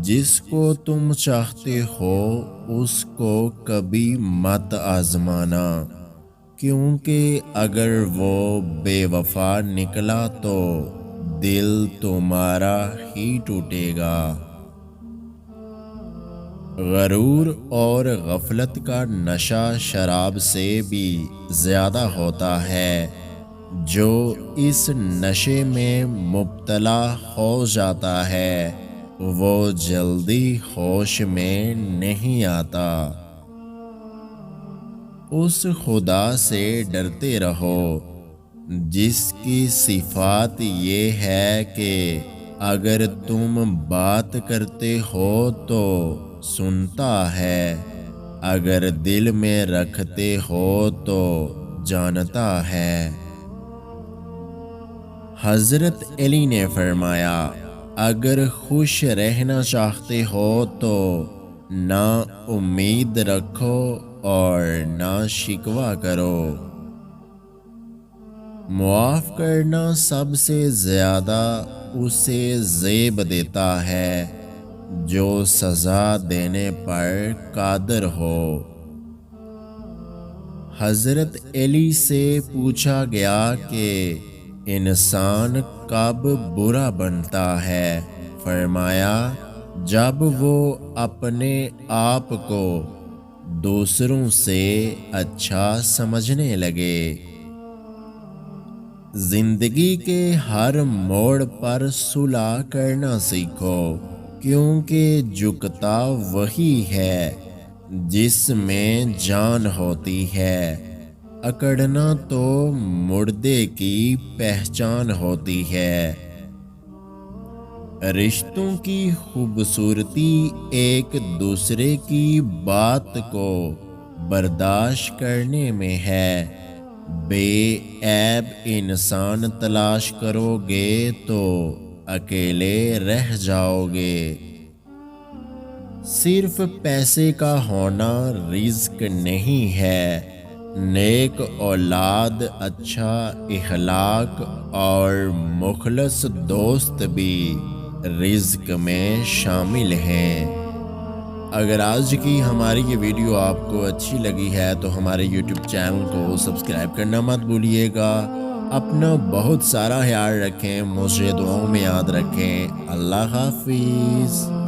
جس کو تم چاہتے ہو اس کو کبھی مت آزمانا، کیونکہ اگر وہ بے وفا نکلا تو دل تمہارا ہی ٹوٹے گا۔ غرور اور غفلت کا نشہ شراب سے بھی زیادہ ہوتا ہے۔ جو اس نشے میں مبتلا ہو جاتا ہے وہ جلدی ہوش میں نہیں آتا۔ اس خدا سے ڈرتے رہو جس کی صفات یہ ہے کہ اگر تم بات کرتے ہو تو سنتا ہے، اگر دل میں رکھتے ہو تو جانتا ہے۔ حضرت علی نے فرمایا، اگر خوش رہنا چاہتے ہو تو نہ امید رکھو اور نہ شکوہ کرو۔ معاف کرنا سب سے زیادہ اسے زیب دیتا ہے جو سزا دینے پر قادر ہو۔ حضرت علی سے پوچھا گیا کہ انسان کب برا بنتا ہے؟ فرمایا، جب وہ اپنے آپ کو دوسروں سے اچھا سمجھنے لگے۔ زندگی کے ہر موڑ پر صلح کرنا سیکھو، کیونکہ جھکتا وہی ہے جس میں جان ہوتی ہے، اکڑنا تو مردے کی پہچان ہوتی ہے۔ رشتوں کی خوبصورتی ایک دوسرے کی بات کو برداشت کرنے میں ہے۔ بے عیب انسان تلاش کرو گے تو اکیلے رہ جاؤ گے۔ صرف پیسے کا ہونا رزق نہیں ہے، نیک اولاد، اچھا اخلاق اور مخلص دوست بھی رزق میں شامل ہیں۔ اگر آج کی ہماری یہ ویڈیو آپ کو اچھی لگی ہے تو ہمارے یوٹیوب چینل کو سبسکرائب کرنا مت بھولیے گا۔ اپنا بہت سارا خیال رکھیں، مجھے دعاؤں میں یاد رکھیں۔ اللہ حافظ۔